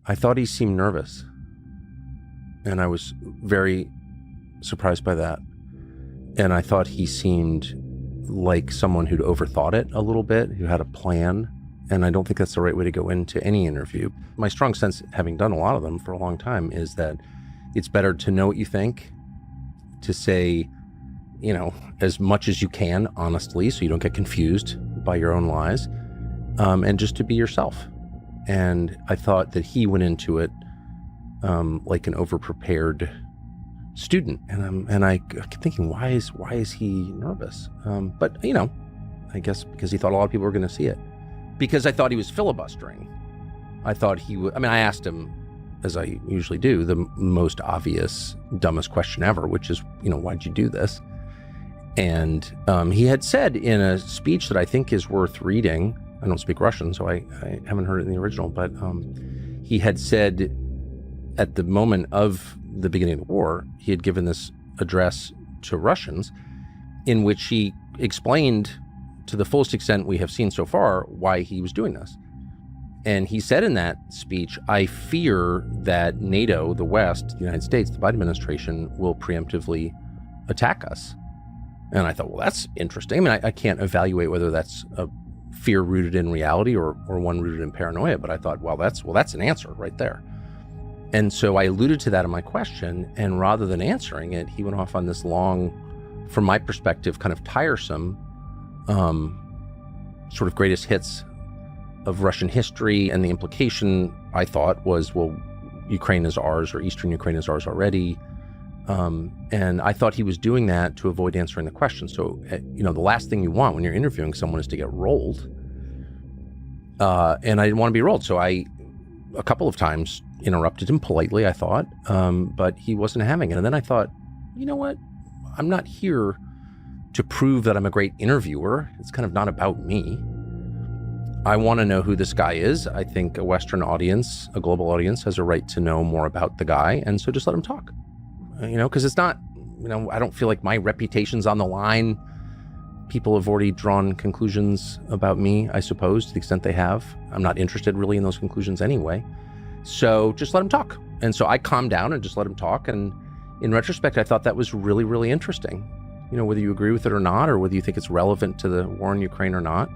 I thought he seemed nervous. And I was very surprised by that. And I thought he seemed like someone who'd overthought it a little bit, who had a plan. And I don't think that's the right way to go into any interview. My strong sense, having done a lot of them for a long time, is that it's better to know what you think, to say, you know, as much as you can, honestly, so you don't get confused by your own lies, and just to be yourself. And I thought that he went into it like an overprepared student, and I kept thinking, why is he nervous? But you know, I guess because he thought a lot of people were going to see it. Because I thought he was filibustering. I thought he would. I mean, I asked him, as I usually do, the most obvious, dumbest question ever, which is, you know, why'd you do this? And he had said in a speech that I think is worth reading. I don't speak Russian, so I haven't heard it in the original, but he had said at the moment of the beginning of the war, he had given this address to Russians in which he explained to the fullest extent we have seen so far why he was doing this. And he said in that speech, I fear that NATO, the West, the United States, the Biden administration will preemptively attack us. And I thought, well, that's interesting. I mean, I can't evaluate whether that's a fear rooted in reality or one rooted in paranoia, but I thought, well, that's an answer right there. And so I alluded to that in my question, and rather than answering it, he went off on this long, from my perspective, kind of tiresome, sort of greatest hits of Russian history. And the implication, I thought, was, well, Ukraine is ours, or Eastern Ukraine is ours already. And I thought he was doing that to avoid answering the question. So, you know, the last thing you want when you're interviewing someone is to get rolled. And I didn't want to be rolled. So I, a couple of times, interrupted him politely, I thought, but he wasn't having it. And then I thought, you know what? I'm not here to prove that I'm a great interviewer. It's kind of not about me. I want to know who this guy is. I think a Western audience, a global audience, has a right to know more about the guy. And so just let him talk, you know, because it's not, you know, I don't feel like my reputation's on the line. People have already drawn conclusions about me, I suppose, to the extent they have. I'm not interested really in those conclusions anyway. So just let him talk. And so I calmed down and just let him talk. And in retrospect, I thought that was really, really interesting. You know, whether you agree with it or not, or whether you think it's relevant to the war in Ukraine or not,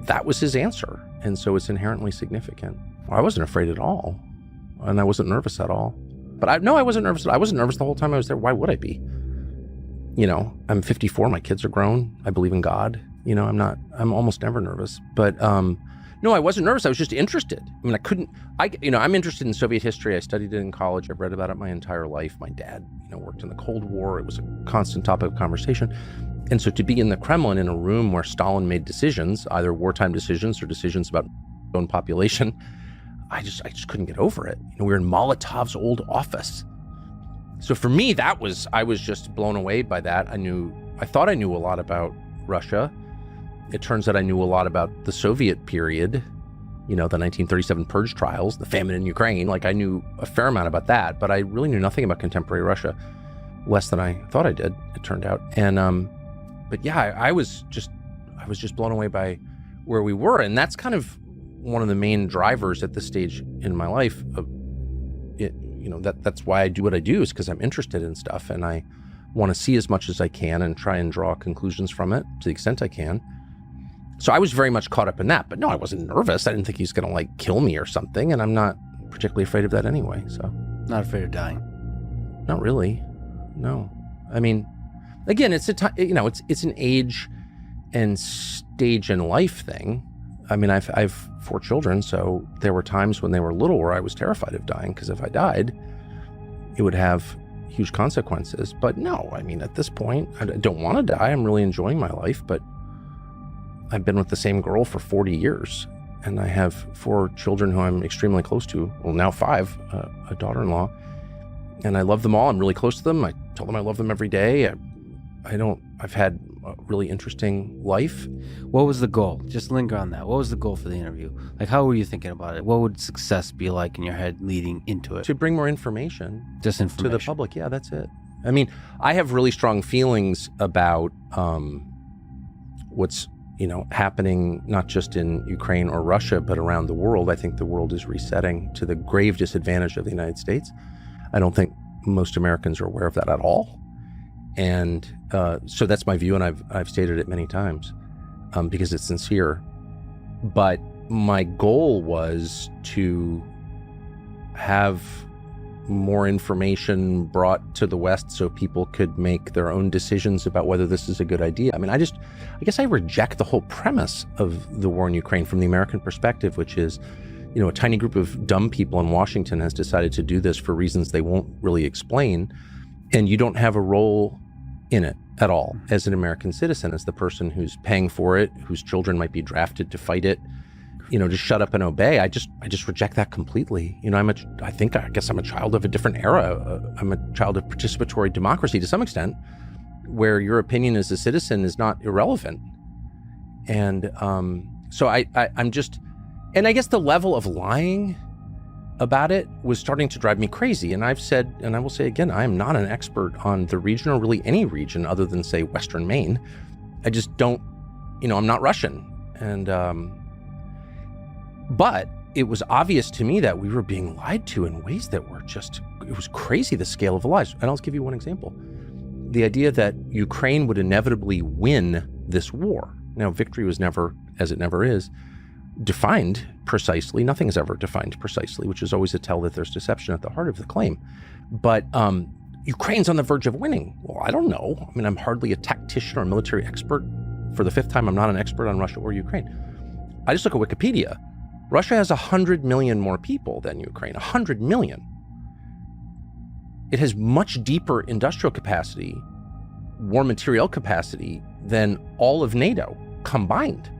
that was his answer. And so it's inherently significant. I wasn't afraid at all. And I wasn't nervous at all. But I wasn't nervous. I wasn't nervous the whole time I was there. Why would I be? You know, I'm 54. My kids are grown. I believe in God. You know, I'm almost never nervous. But no, I wasn't nervous. I was just interested. I mean, I'm interested in Soviet history. I studied it in college. I've read about it my entire life. My dad, you know, worked in the Cold War. It was a constant topic of conversation. And so to be in the Kremlin in a room where Stalin made decisions, either wartime decisions or decisions about his own population, I just couldn't get over it. You know, we were in Molotov's old office. So for me, I was just blown away by that. I thought I knew a lot about Russia. It turns out I knew a lot about the Soviet period, you know, the 1937 purge trials, the famine in Ukraine. Like, I knew a fair amount about that, but I really knew nothing about contemporary Russia, less than I thought I did, it turned out. And, but yeah, I was just blown away by where we were. And that's kind of one of the main drivers at this stage in my life of it. You know, that's why I do what I do, is because I'm interested in stuff and I want to see as much as I can and try and draw conclusions from it to the extent I can. So I was very much caught up in that, but no, I wasn't nervous. I didn't think he's going to like kill me or something. And I'm not particularly afraid of that anyway. So not afraid of dying. Not really. No. I mean, again, it's it's an age and stage in life thing. I mean, I've 4 children, so there were times when they were little where I was terrified of dying, because if I died, it would have huge consequences. But no, I mean, at this point, I don't want to die. I'm really enjoying my life, but I've been with the same girl for 40 years, and I have 4 children who I'm extremely close to. Well, now 5, a daughter-in-law, and I love them all. I'm really close to them. I tell them I love them every day. I've had a really interesting life. What was the goal? Just linger on that. What was the goal for the interview? Like, how were you thinking about it? What would success be like in your head leading into it? To bring more information. Just information. To the public. Yeah, that's it. I mean, I have really strong feelings about what's happening not just in Ukraine or Russia, but around the world. I think the world is resetting to the grave disadvantage of the United States. I don't think most Americans are aware of that at all. And so that's my view, and I've stated it many times because it's sincere. But my goal was to have more information brought to the West so people could make their own decisions about whether this is a good idea. I mean, I guess I reject the whole premise of the war in Ukraine from the American perspective, which is, a tiny group of dumb people in Washington has decided to do this for reasons they won't really explain. And you don't have a role in it at all as an American citizen, as the person who's paying for it, whose children might be drafted to fight it. Just shut up and obey. I just reject that completely. I guess I'm a child of a different era. I'm a child of participatory democracy to some extent, where your opinion as a citizen is not irrelevant. And so I'm just, and I guess the level of lying about it was starting to drive me crazy. And I've said, and I will say again, I am not an expert on the region, or really any region other than, say, Western Maine. I just don't, I'm not Russian. And, but it was obvious to me that we were being lied to in ways that were it was crazy, the scale of the lies. And I'll just give you one example. The idea that Ukraine would inevitably win this war. Now, victory was never, as it never is, defined precisely. Nothing is ever defined precisely, which is always a tell that there's deception at the heart of the claim. But Ukraine's on the verge of winning. Well, I don't know. I mean, I'm hardly a tactician or a military expert. For the fifth time, I'm not an expert on Russia or Ukraine. I just look at Wikipedia. Russia has 100 million more people than Ukraine, 100 million. It has much deeper industrial capacity, war material capacity than all of NATO combined.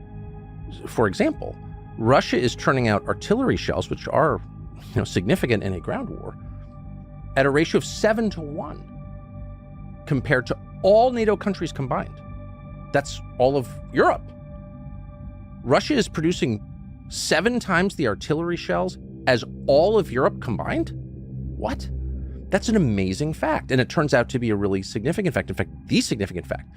For example, Russia is turning out artillery shells, which are significant in a ground war, at a ratio of 7-1 compared to all NATO countries combined. That's all of Europe. Russia is producing 7 times the artillery shells as all of Europe combined? What? That's an amazing fact. And it turns out to be a really significant fact. In fact, the significant fact.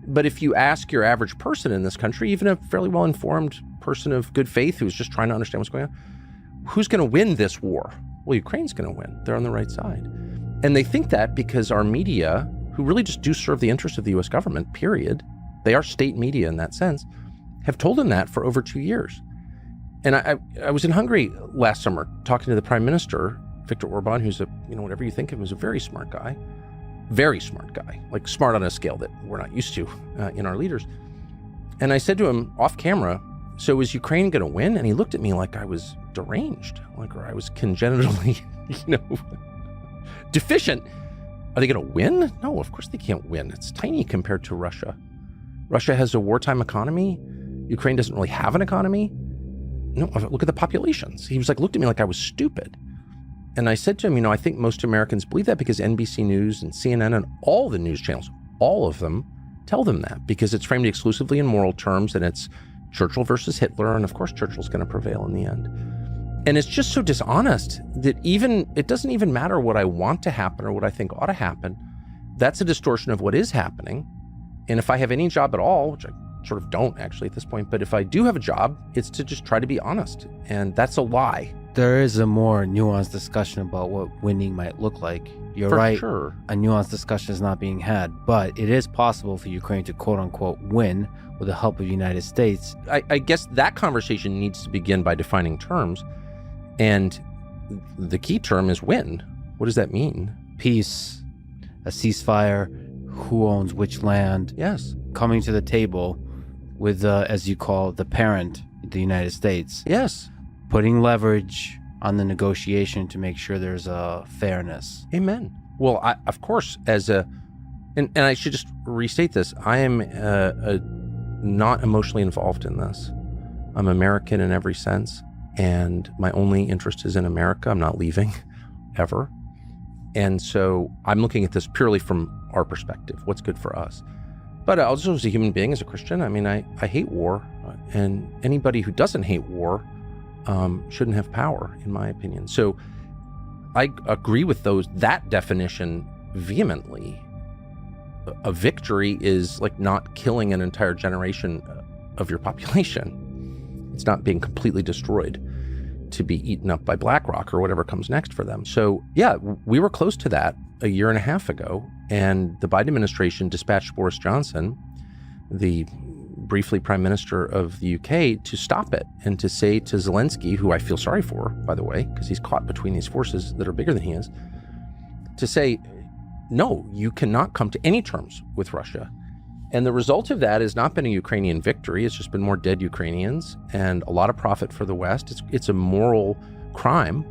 But if you ask your average person in this country, even a fairly well-informed person of good faith who's just trying to understand what's going on, who's going to win this war? Well, Ukraine's going to win. They're on the right side. And they think that because our media, who really just do serve the interests of the U.S. government, period, they are state media in that sense, have told them that for over 2 years. And I was in Hungary last summer talking to the prime minister, Viktor Orban, who's whatever you think of him, is a very smart guy, like smart on a scale that we're not used to in our leaders. And I said to him off camera, so is Ukraine going to win? And he looked at me like I was deranged, or I was congenitally, deficient. Are they going to win? No, of course they can't win. It's tiny compared to Russia. Russia has a wartime economy. Ukraine doesn't really have an economy. No, look at the populations. He was looked at me like I was stupid. And I said to him, I think most Americans believe that because NBC News and CNN and all the news channels, all of them tell them that because it's framed exclusively in moral terms and it's Churchill versus Hitler. And of course, Churchill's going to prevail in the end. And it's just so dishonest that it doesn't even matter what I want to happen or what I think ought to happen. That's a distortion of what is happening. And if I have any job at all, which I sort of don't actually at this point, but if I do have a job, it's to just try to be honest. And that's a lie. There is a more nuanced discussion about what winning might look like. You're For right. Sure. A nuanced discussion is not being had, but it is possible for Ukraine to quote unquote win with the help of the United States. I guess that conversation needs to begin by defining terms. And the key term is win. What does that mean? Peace, a ceasefire, who owns which land. Yes. Coming to the table with, as you call the parent, the United States. Yes. Putting leverage on the negotiation to make sure there's a fairness. Amen. Well, of course, and I should just restate this, I am not emotionally involved in this. I'm American in every sense, and my only interest is in America. I'm not leaving, ever. And so I'm looking at this purely from our perspective, what's good for us. But also as a human being, as a Christian, I mean, I hate war, and anybody who doesn't hate war shouldn't have power, in my opinion. So I agree with that definition vehemently. A victory is like not killing an entire generation of your population. It's not being completely destroyed to be eaten up by BlackRock or whatever comes next for them. So yeah, we were close to that a year and a half ago, and the Biden administration dispatched Boris Johnson, the briefly prime minister of the UK, to stop it and to say to Zelensky, who I feel sorry for, by the way, because he's caught between these forces that are bigger than he is, to say, no, you cannot come to any terms with Russia. And the result of that has not been a Ukrainian victory. It's just been more dead Ukrainians and a lot of profit for the West. It's a moral crime,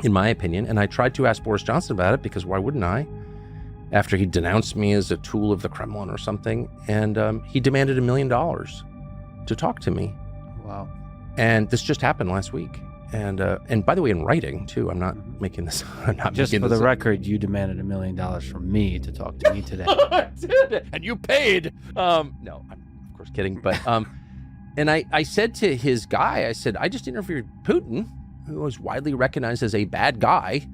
in my opinion. And I tried to ask Boris Johnson about it, because why wouldn't I? After he denounced me as a tool of the Kremlin or something. And he demanded $1 million to talk to me. Wow. And this just happened last week. And by the way, in writing too. I'm not making this. I'm not Just making for the this record, you demanded $1 million from me to talk to me today. and you paid. No, I'm of course kidding. But and I said to his guy, I said, I just interviewed Putin, who was widely recognized as a bad guy,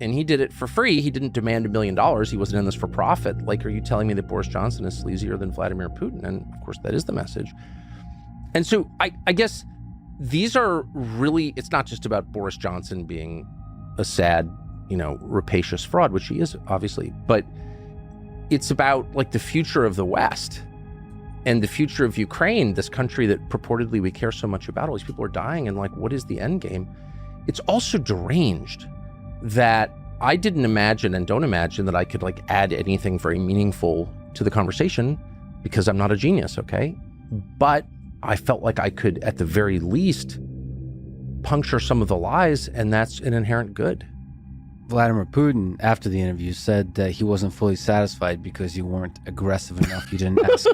and he did it for free. He didn't demand $1 million. He wasn't in this for profit. Like, are you telling me that Boris Johnson is sleazier than Vladimir Putin? And of course, that is the message. And so I guess these are really, it's not just about Boris Johnson being a sad, rapacious fraud, which he is obviously, but it's about like the future of the West and the future of Ukraine, this country that purportedly we care so much about. All these people are dying, and like, what is the end game? It's also deranged that I didn't imagine and don't imagine that I could like add anything very meaningful to the conversation, because I'm not a genius, okay? But I felt like I could, at the very least, puncture some of the lies, and that's an inherent good. Vladimir Putin, after the interview, said that he wasn't fully satisfied because you weren't aggressive enough. You didn't ask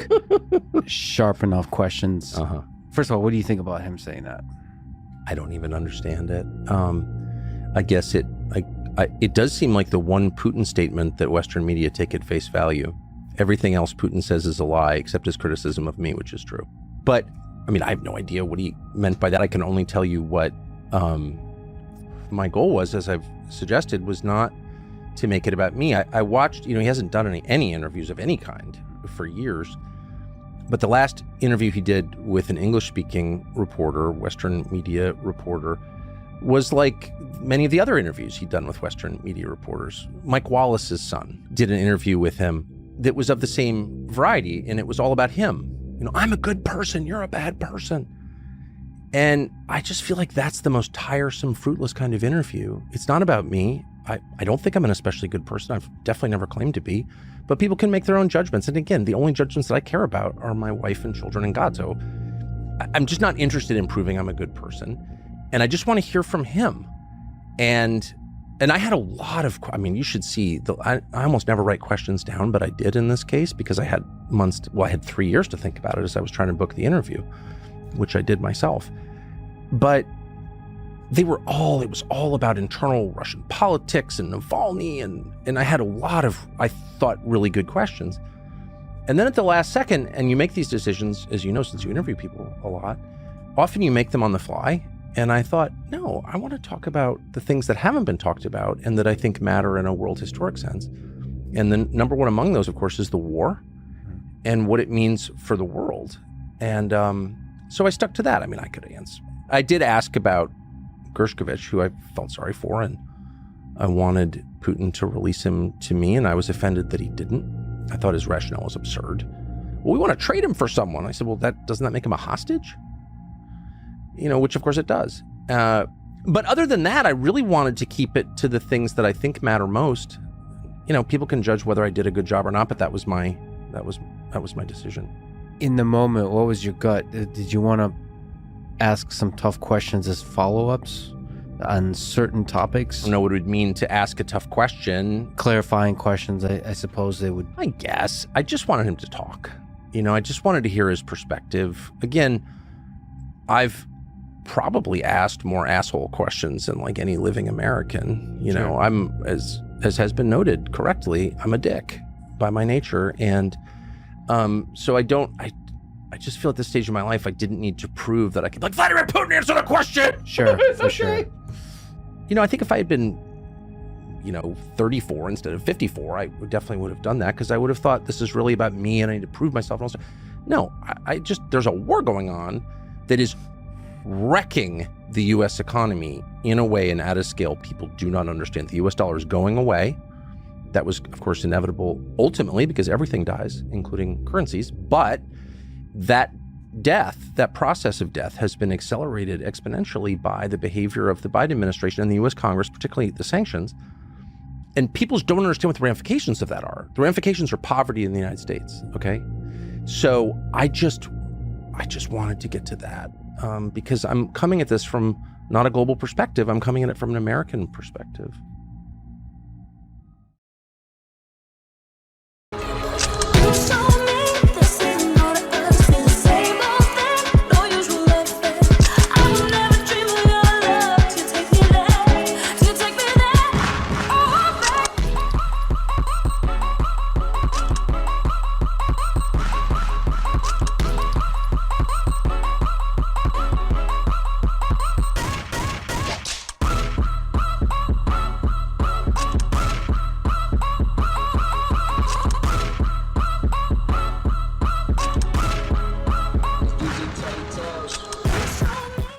sharp enough questions. First of all, what do you think about him saying that? I don't even understand it. I guess it does seem like the one Putin statement that Western media take at face value. Everything else Putin says is a lie, except his criticism of me, which is true. But I mean, I have no idea what he meant by that. I can only tell you what my goal was, as I've suggested, was not to make it about me. I watched, he hasn't done any interviews of any kind for years. But the last interview he did with an English-speaking reporter, Western media reporter, was like many of the other interviews he'd done with Western media reporters. Mike Wallace's son did an interview with him that was of the same variety, and it was all about him. I'm a good person, you're a bad person. And I just feel like that's the most tiresome, fruitless kind of interview. It's not about me. I don't think I'm an especially good person. I've definitely never claimed to be. But people can make their own judgments. And again, the only judgments that I care about are my wife and children and God. So I'm just not interested in proving I'm a good person. And I just want to hear from him. And I had a lot of, you should see, I almost never write questions down, but I did in this case, because I had I had 3 years to think about it as I was trying to book the interview, which I did myself. But it was all about internal Russian politics and Navalny, and I had a lot of, I thought, really good questions. And then at the last second, and you make these decisions, as you know, since you interview people a lot, often you make them on the fly. And I thought, no, I want to talk about the things that haven't been talked about and that I think matter in a world historic sense. And then number one among those, of course, is the war and what it means for the world. And so I stuck to that. I could answer. I did ask about Gershkovich, who I felt sorry for, and I wanted Putin to release him to me, and I was offended that he didn't. I thought his rationale was absurd. Well, we want to trade him for someone. I said, well, doesn't that make him a hostage? Which of course it does. But other than that, I really wanted to keep it to the things that I think matter most. People can judge whether I did a good job or not, but that was my decision. In the moment, what was your gut? Did you want to ask some tough questions as follow-ups on certain topics? I don't know what it would mean to ask a tough question. Clarifying questions, I suppose they would. I guess. I just wanted him to talk. I just wanted to hear his perspective. Again, I've probably asked more asshole questions than like any living American. Sure. I'm, as has been noted correctly, I'm a dick by my nature. And so I just feel at this stage of my life, I didn't need to prove that I could, like, Vladimir Putin, answer the question. Sure, for sure. I think if I had been, 34 instead of 54, I definitely would have done that, because I would have thought this is really about me and I need to prove myself. And also, No, there's a war going on that is wrecking the U.S. economy in a way and at a scale people do not understand. The U.S. dollar is going away. That was, of course, inevitable ultimately because everything dies, including currencies. But that process of death has been accelerated exponentially by the behavior of the Biden administration and the U.S. Congress, particularly the sanctions. And people don't understand what the ramifications of that are. The ramifications are poverty in the United States, okay? So I just wanted to get to that because I'm coming at this from not a global perspective. I'm coming at it from an American perspective.